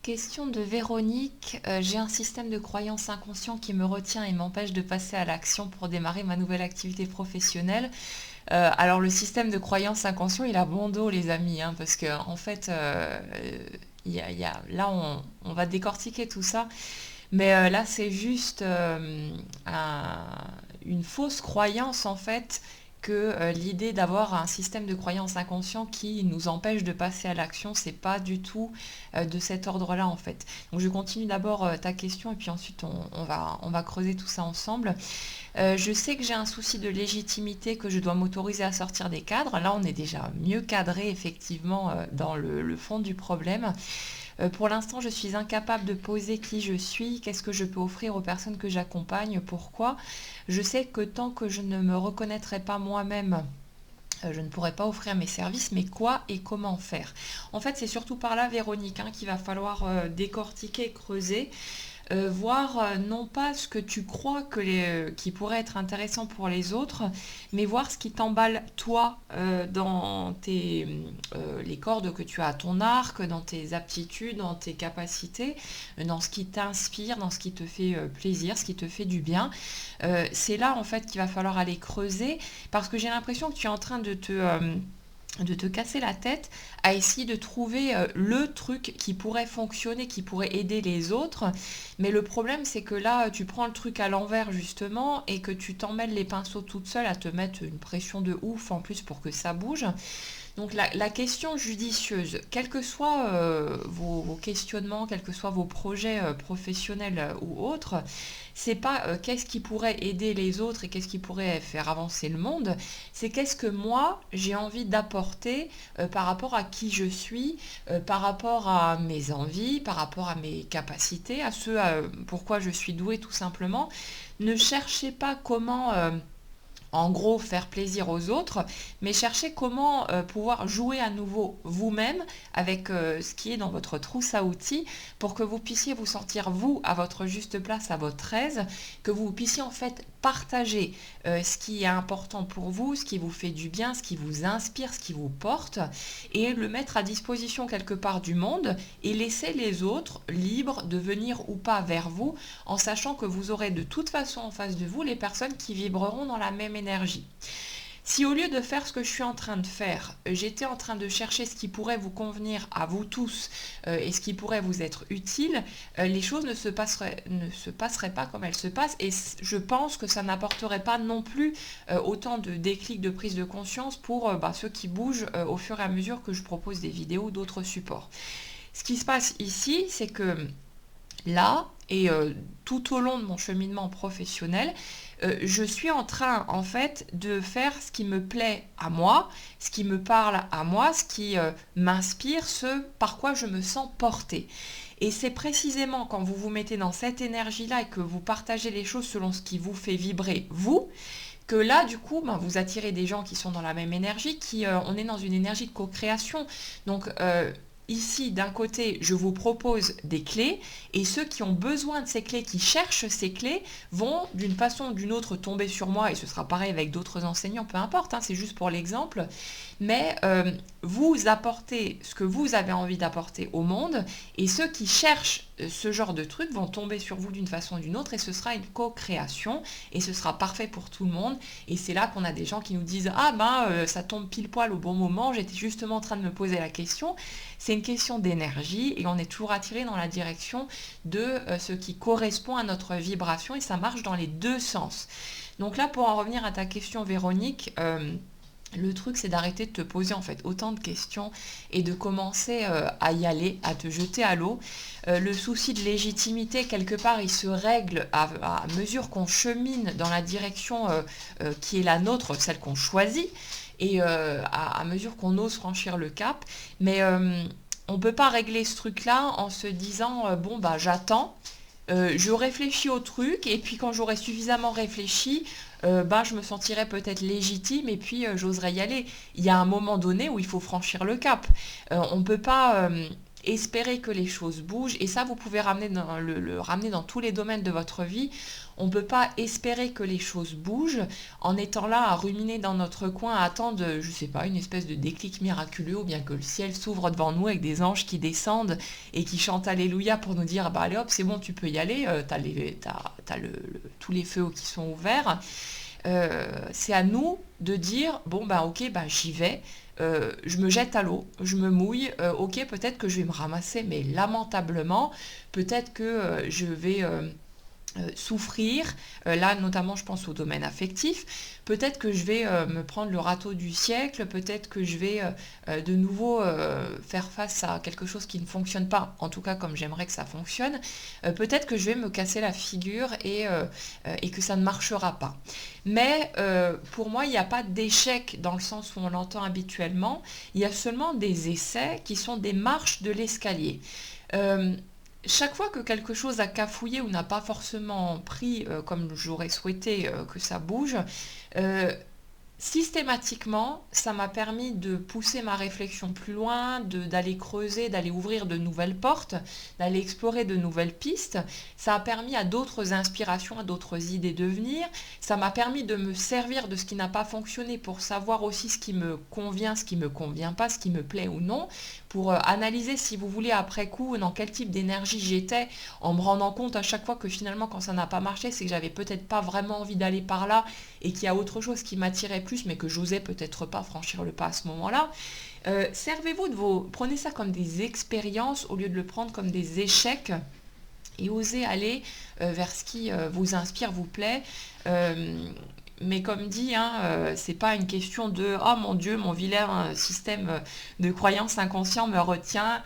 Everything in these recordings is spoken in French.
Question de Véronique. J'ai un système de croyance inconscient qui me retient et m'empêche de passer à l'action pour démarrer ma nouvelle activité professionnelle. Alors le système de croyance inconscient, il a bon dos les amis, hein, parce que en fait, là on va décortiquer tout ça, mais là c'est juste une fausse croyance en fait que l'idée d'avoir un système de croyance inconscient qui nous empêche de passer à l'action, c'est pas du tout de cet ordre-là en fait. Donc je continue d'abord ta question et puis ensuite on va creuser tout ça ensemble. Je sais que j'ai un souci de légitimité, que je dois m'autoriser à sortir des cadres. Là, on est déjà mieux cadré effectivement dans le fond du problème. Pour l'instant, je suis incapable de poser qui je suis, qu'est-ce que je peux offrir aux personnes que j'accompagne, pourquoi. Je sais que tant que je ne me reconnaîtrai pas moi-même, je ne pourrai pas offrir mes services, mais quoi et comment faire? En fait, c'est surtout par là, Véronique, hein, qu'il va falloir décortiquer, creuser. Voir non pas ce que tu crois qui pourrait être intéressant pour les autres, mais voir ce qui t'emballe toi dans les cordes que tu as à ton arc, dans tes aptitudes, dans tes capacités, dans ce qui t'inspire, dans ce qui te fait plaisir, ce qui te fait du bien. C'est là en fait qu'il va falloir aller creuser parce que j'ai l'impression que tu es en train de te casser la tête à essayer de trouver le truc qui pourrait fonctionner, qui pourrait aider les autres. Mais le problème, c'est que là, tu prends le truc à l'envers, justement, et que tu t'emmêles les pinceaux toute seule à te mettre une pression de ouf en plus pour que ça bouge. Donc la question judicieuse, quels que soient vos questionnements, quels que soient vos projets professionnels ou autres, c'est pas qu'est-ce qui pourrait aider les autres et qu'est-ce qui pourrait faire avancer le monde, c'est qu'est-ce que moi j'ai envie d'apporter par rapport à qui je suis, par rapport à mes envies, par rapport à mes capacités, à ce pourquoi je suis douée tout simplement. Ne cherchez pas comment en gros faire plaisir aux autres, mais cherchez comment pouvoir jouer à nouveau vous-même avec ce qui est dans votre trousse à outils pour que vous puissiez vous sentir vous à votre juste place, à votre aise, que vous puissiez en fait partager ce qui est important pour vous, ce qui vous fait du bien, ce qui vous inspire, ce qui vous porte, et le mettre à disposition quelque part du monde et laisser les autres libres de venir ou pas vers vous en sachant que vous aurez de toute façon en face de vous les personnes qui vibreront dans la même énergie. Si au lieu de faire ce que je suis en train de faire, j'étais en train de chercher ce qui pourrait vous convenir à vous tous et ce qui pourrait vous être utile, les choses ne se passeraient pas comme elles se passent et je pense que ça n'apporterait pas non plus autant de déclics de prise de conscience pour ceux qui bougent au fur et à mesure que je propose des vidéos ou d'autres supports. Ce qui se passe ici, c'est que là, et tout au long de mon cheminement professionnel, je suis en train en fait de faire ce qui me plaît à moi, ce qui me parle à moi, ce qui m'inspire, ce par quoi je me sens portée. Et c'est précisément quand vous vous mettez dans cette énergie-là et que vous partagez les choses selon ce qui vous fait vibrer, vous, que là, du coup, vous attirez des gens qui sont dans la même énergie, on est dans une énergie de co-création. Donc, ici, d'un côté, je vous propose des clés et ceux qui ont besoin de ces clés, qui cherchent ces clés, vont d'une façon ou d'une autre tomber sur moi et ce sera pareil avec d'autres enseignants, peu importe, hein, c'est juste pour l'exemple. Mais vous apportez ce que vous avez envie d'apporter au monde et ceux qui cherchent ce genre de trucs vont tomber sur vous d'une façon ou d'une autre et ce sera une co-création et ce sera parfait pour tout le monde. Et c'est là qu'on a des gens qui nous disent ça tombe pile poil au bon moment, j'étais justement en train de me poser la question. C'est une question d'énergie et on est toujours attiré dans la direction de ce qui correspond à notre vibration et ça marche dans les deux sens. Donc là, pour en revenir à ta question, Véronique, le truc, c'est d'arrêter de te poser en fait autant de questions et de commencer à y aller, à te jeter à l'eau. Le souci de légitimité, quelque part, il se règle à mesure qu'on chemine dans la direction qui est la nôtre, celle qu'on choisit, et à mesure qu'on ose franchir le cap. Mais on ne peut pas régler ce truc-là en se disant j'attends. Je réfléchis au truc et puis quand j'aurai suffisamment réfléchi, je me sentirai peut-être légitime et puis j'oserai y aller. Il y a un moment donné où il faut franchir le cap. On ne peut pas espérer que les choses bougent, et ça vous pouvez le ramener dans tous les domaines de votre vie. On ne peut pas espérer que les choses bougent en étant là à ruminer dans notre coin, à attendre, je sais pas, une espèce de déclic miraculeux, ou bien que le ciel s'ouvre devant nous avec des anges qui descendent et qui chantent Alléluia pour nous dire, bah allez hop, c'est bon, tu peux y aller, tous les feux qui sont ouverts. C'est à nous de dire, bon bah ok, bah j'y vais, je me jette à l'eau, je me mouille, ok, peut-être que je vais me ramasser, mais lamentablement, peut-être que je vais souffrir, là notamment je pense au domaine affectif, peut-être que je vais me prendre le râteau du siècle, peut-être que je vais de nouveau faire face à quelque chose qui ne fonctionne pas, en tout cas comme j'aimerais que ça fonctionne, peut-être que je vais me casser la figure et que ça ne marchera pas. Mais pour moi, il n'y a pas d'échec dans le sens où on l'entend habituellement, il y a seulement des essais qui sont des marches de l'escalier. Euh, Chaque fois que quelque chose a cafouillé ou n'a pas forcément pris comme j'aurais souhaité que ça bouge, euh, systématiquement, ça m'a permis de pousser ma réflexion plus loin, d'aller creuser, d'aller ouvrir de nouvelles portes, d'aller explorer de nouvelles pistes. Ça a permis à d'autres inspirations, à d'autres idées de venir. Ça m'a permis de me servir de ce qui n'a pas fonctionné pour savoir aussi ce qui me convient, ce qui me convient pas, ce qui me plaît ou non, pour analyser, si vous voulez, après coup, dans quel type d'énergie j'étais, en me rendant compte à chaque fois que finalement, quand ça n'a pas marché, c'est que j'avais peut-être pas vraiment envie d'aller par là et qu'il y a autre chose qui m'attirait plus, mais que j'osais peut-être pas franchir le pas à ce moment-là. Servez-vous de prenez ça comme des expériences au lieu de le prendre comme des échecs, et osez aller vers ce qui vous inspire, vous plaît. Mais comme dit, hein, c'est pas une question de oh mon Dieu, mon vilain système de croyance inconscient me retient,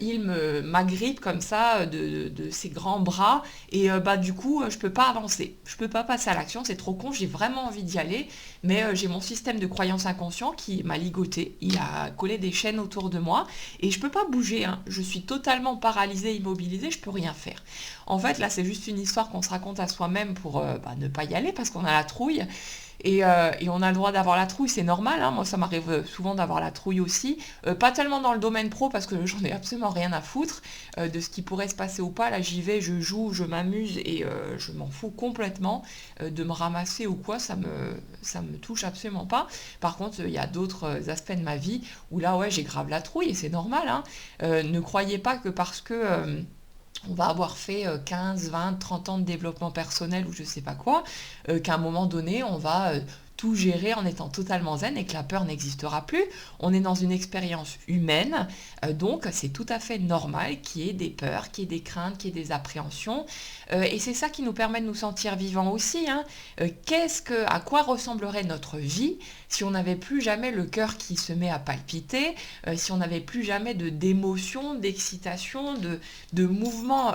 il m'agrippe comme ça de ses grands bras, et bah du coup je peux pas avancer, je peux pas passer à l'action, c'est trop con, j'ai vraiment envie d'y aller, mais j'ai mon système de croyance inconscient qui m'a ligoté, il a collé des chaînes autour de moi et je peux pas bouger, hein. Je suis totalement paralysée, immobilisée, je peux rien faire. En fait, là, c'est juste une histoire qu'on se raconte à soi-même pour ne pas y aller parce qu'on a la trouille. Et on a le droit d'avoir la trouille, c'est normal, hein. Moi, ça m'arrive souvent d'avoir la trouille aussi. Pas tellement dans le domaine pro parce que j'en ai absolument rien à foutre de ce qui pourrait se passer ou pas. Là, j'y vais, je joue, je m'amuse et je m'en fous complètement de me ramasser ou quoi. Ça me touche absolument pas. Par contre, il y a d'autres aspects de ma vie où là, ouais, j'ai grave la trouille et c'est normal, hein. Ne croyez pas que parce que on va avoir fait 15, 20, 30 ans de développement personnel ou je sais pas quoi, qu'à un moment donné, on va tout gérer en étant totalement zen et que la peur n'existera plus. On est dans une expérience humaine, donc c'est tout à fait normal qu'il y ait des peurs, qu'il y ait des craintes, qu'il y ait des appréhensions. Et c'est ça qui nous permet de nous sentir vivants aussi, hein. À quoi ressemblerait notre vie si on n'avait plus jamais le cœur qui se met à palpiter, si on n'avait plus jamais d'émotions, d'excitation, de mouvement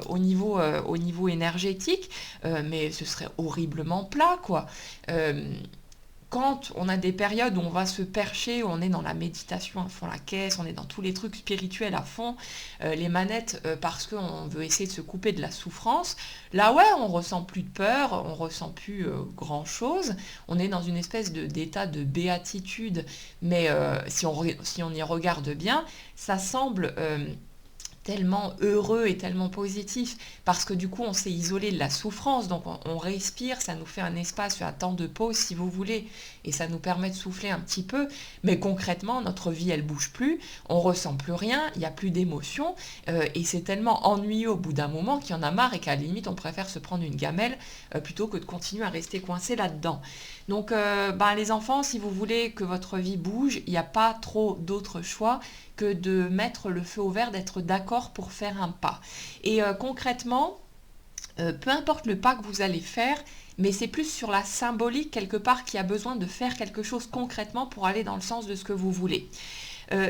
au niveau énergétique, mais ce serait horriblement plat, quoi. Euh, Quand on a des périodes où on va se percher, où on est dans la méditation à fond la caisse, on est dans tous les trucs spirituels à fond, les manettes parce qu'on veut essayer de se couper de la souffrance, là ouais, on ressent plus de peur, on ressent plus grand-chose, on est dans une espèce d'état de béatitude, mais si on y regarde bien, ça semble tellement heureux et tellement positif parce que du coup on s'est isolé de la souffrance, donc on respire, ça nous fait un espace, un temps de pause si vous voulez, et ça nous permet de souffler un petit peu, mais concrètement notre vie elle bouge plus, on ressent plus rien, il n'y a plus d'émotion, et c'est tellement ennuyeux au bout d'un moment qu'il y en a marre et qu'à la limite on préfère se prendre une gamelle plutôt que de continuer à rester coincé là-dedans. Donc les enfants, si vous voulez que votre vie bouge, il n'y a pas trop d'autres choix que de mettre le feu au vert, d'être d'accord pour faire un pas. Et concrètement, peu importe le pas que vous allez faire, mais c'est plus sur la symbolique quelque part qui a besoin de faire quelque chose concrètement pour aller dans le sens de ce que vous voulez.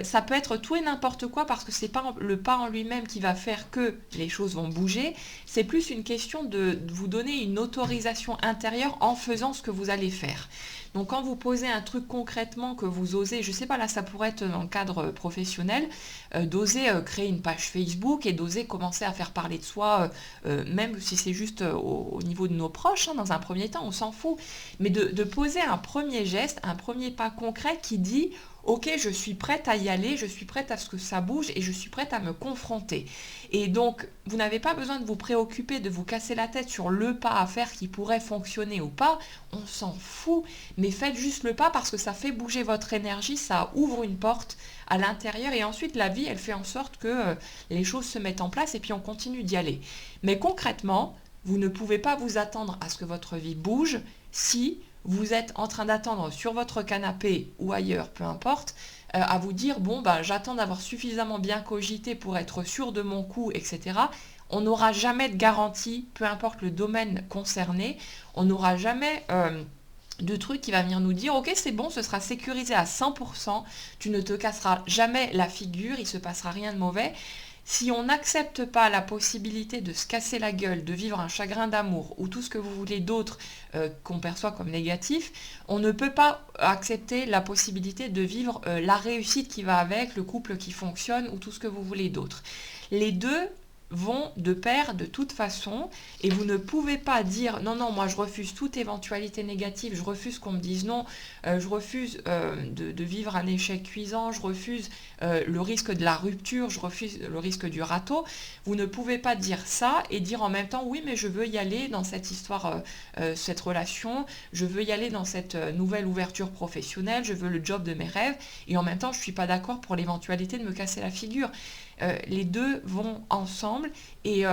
Ça peut être tout et n'importe quoi parce que c'est pas le pas en lui-même qui va faire que les choses vont bouger, c'est plus une question de vous donner une autorisation intérieure en faisant ce que vous allez faire. Donc quand vous posez un truc concrètement que vous osez, je sais pas, là ça pourrait être dans le cadre professionnel, d'oser créer une page Facebook et d'oser commencer à faire parler de soi, même si c'est juste au niveau de nos proches, hein, dans un premier temps, on s'en fout, mais de poser un premier geste, un premier pas concret qui dit ok, je suis prête à y aller, je suis prête à ce que ça bouge et je suis prête à me confronter. Et donc, vous n'avez pas besoin de vous préoccuper, de vous casser la tête sur le pas à faire qui pourrait fonctionner ou pas. On s'en fout, mais faites juste le pas parce que ça fait bouger votre énergie, ça ouvre une porte à l'intérieur et ensuite la vie, elle fait en sorte que les choses se mettent en place et puis on continue d'y aller. Mais concrètement, vous ne pouvez pas vous attendre à ce que votre vie bouge si vous êtes en train d'attendre sur votre canapé ou ailleurs, peu importe, à vous dire, bon, bah, j'attends d'avoir suffisamment bien cogité pour être sûr de mon coup, etc. On n'aura jamais de garantie, peu importe le domaine concerné, on n'aura jamais de truc qui va venir nous dire, ok, c'est bon, ce sera sécurisé à 100%, tu ne te casseras jamais la figure, il ne se passera rien de mauvais. Si on n'accepte pas la possibilité de se casser la gueule, de vivre un chagrin d'amour ou tout ce que vous voulez d'autre qu'on perçoit comme négatif, on ne peut pas accepter la possibilité de vivre la réussite qui va avec, le couple qui fonctionne ou tout ce que vous voulez d'autre. Les deux vont de pair de toute façon et vous ne pouvez pas dire non, non, moi je refuse toute éventualité négative, je refuse qu'on me dise non, je refuse de vivre un échec cuisant, je refuse le risque de la rupture, je refuse le risque du râteau. Vous ne pouvez pas dire ça et dire en même temps oui, mais je veux y aller dans cette histoire, cette relation, je veux y aller dans cette nouvelle ouverture professionnelle, je veux le job de mes rêves et en même temps je ne suis pas d'accord pour l'éventualité de me casser la figure. Les deux vont ensemble et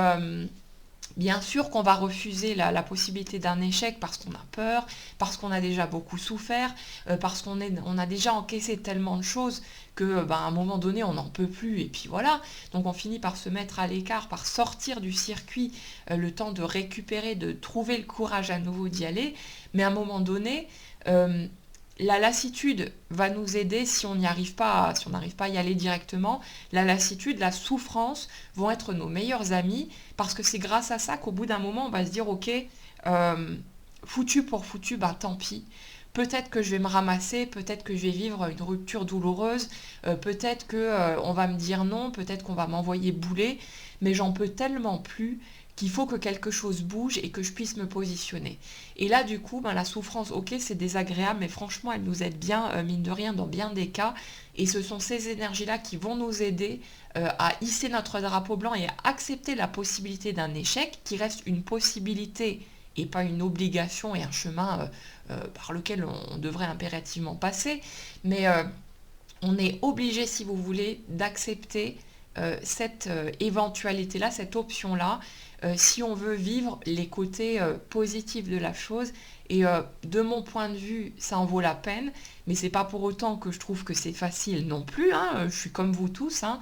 bien sûr qu'on va refuser la possibilité d'un échec parce qu'on a peur, parce qu'on a déjà beaucoup souffert, parce on a déjà encaissé tellement de choses que à un moment donné on n'en peut plus et puis voilà. Donc on finit par se mettre à l'écart, par sortir du circuit, le temps de récupérer, de trouver le courage à nouveau d'y aller. Mais à un moment donné, la lassitude va nous aider si on n'arrive pas à y aller directement. La lassitude, la souffrance vont être nos meilleurs amis parce que c'est grâce à ça qu'au bout d'un moment, on va se dire ok, foutu pour foutu, bah tant pis. Peut-être que je vais me ramasser, peut-être que je vais vivre une rupture douloureuse, peut-être que on va me dire non, peut-être qu'on va m'envoyer bouler, mais j'en peux tellement plus qu'il faut que quelque chose bouge et que je puisse me positionner. Et là, du coup, la souffrance, ok, c'est désagréable, mais franchement, elle nous aide bien, mine de rien, dans bien des cas. Et ce sont ces énergies-là qui vont nous aider à hisser notre drapeau blanc et à accepter la possibilité d'un échec, qui reste une possibilité et pas une obligation et un chemin par lequel on devrait impérativement passer. Mais on est obligé, si vous voulez, d'accepter cette éventualité-là, cette option-là, si on veut vivre les côtés positifs de la chose. Et de mon point de vue, ça en vaut la peine, mais c'est pas pour autant que je trouve que c'est facile non plus, hein. Je suis comme vous tous, hein.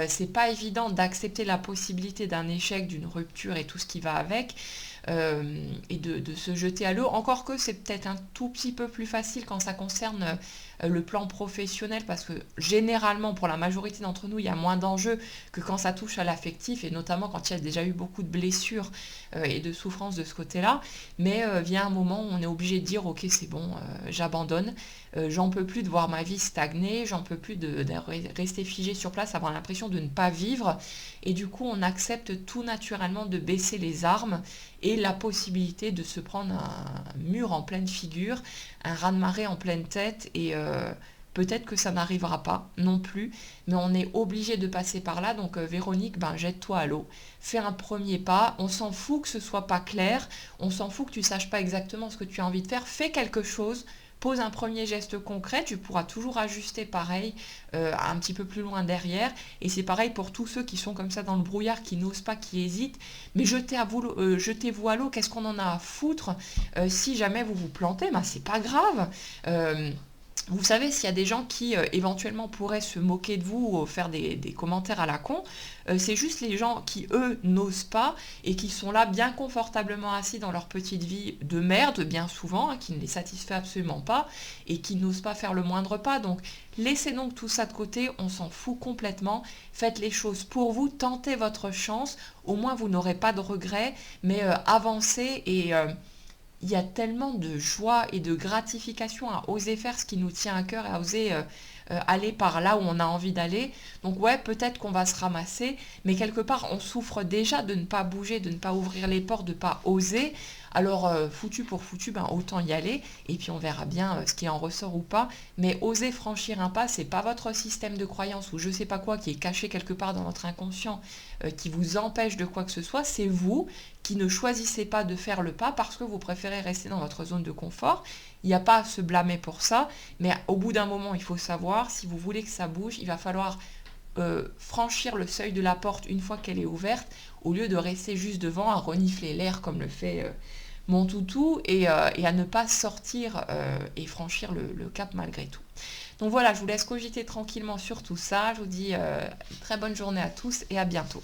C'est pas évident d'accepter la possibilité d'un échec, d'une rupture et tout ce qui va avec. Et de se jeter à l'eau. Encore que c'est peut-être un tout petit peu plus facile quand ça concerne le plan professionnel, parce que généralement, pour la majorité d'entre nous, il y a moins d'enjeux que quand ça touche à l'affectif, et notamment quand il y a déjà eu beaucoup de blessures et de souffrances de ce côté-là. Mais vient un moment où on est obligé de dire, ok, c'est bon, j'abandonne, j'en peux plus de voir ma vie stagner, j'en peux plus de rester figé sur place, avoir l'impression de ne pas vivre, et du coup, on accepte tout naturellement de baisser les armes et la possibilité de se prendre un mur en pleine figure, un raz-de-marée en pleine tête, et peut-être que ça n'arrivera pas non plus, mais on est obligé de passer par là. Donc Véronique, jette-toi à l'eau, fais un premier pas, on s'en fout que ce soit pas clair, on s'en fout que tu saches pas exactement ce que tu as envie de faire, fais quelque chose. Pose un premier geste concret, tu pourras toujours ajuster pareil un petit peu plus loin derrière. Et c'est pareil pour tous ceux qui sont comme ça dans le brouillard, qui n'osent pas, qui hésitent. Mais jetez-vous à l'eau, qu'est-ce qu'on en a à foutre si jamais vous vous plantez, c'est pas grave. Vous savez, s'il y a des gens qui éventuellement pourraient se moquer de vous ou faire des commentaires à la con, c'est juste les gens qui, eux, n'osent pas et qui sont là bien confortablement assis dans leur petite vie de merde, bien souvent, hein, qui ne les satisfait absolument pas et qui n'osent pas faire le moindre pas. Donc, laissez donc tout ça de côté, on s'en fout complètement. Faites les choses pour vous, tentez votre chance, au moins vous n'aurez pas de regrets, mais avancez et... il y a tellement de joie et de gratification à oser faire ce qui nous tient à cœur et à oser aller par là où on a envie d'aller. Donc ouais, peut-être qu'on va se ramasser, mais quelque part, on souffre déjà de ne pas bouger, de ne pas ouvrir les portes, de ne pas oser. Alors, foutu pour foutu, ben, autant y aller, et puis on verra bien ce qui en ressort ou pas. Mais oser franchir un pas, c'est pas votre système de croyance ou je sais pas quoi qui est caché quelque part dans votre inconscient qui vous empêche de quoi que ce soit, c'est vous qui ne choisissez pas de faire le pas parce que vous préférez rester dans votre zone de confort. Il n'y a pas à se blâmer pour ça, mais au bout d'un moment, il faut savoir, si vous voulez que ça bouge, il va falloir franchir le seuil de la porte une fois qu'elle est ouverte, au lieu de rester juste devant à renifler l'air comme le fait mon toutou et à ne pas sortir et franchir le cap malgré tout. Donc voilà, je vous laisse cogiter tranquillement sur tout ça. Je vous dis très bonne journée à tous et à bientôt.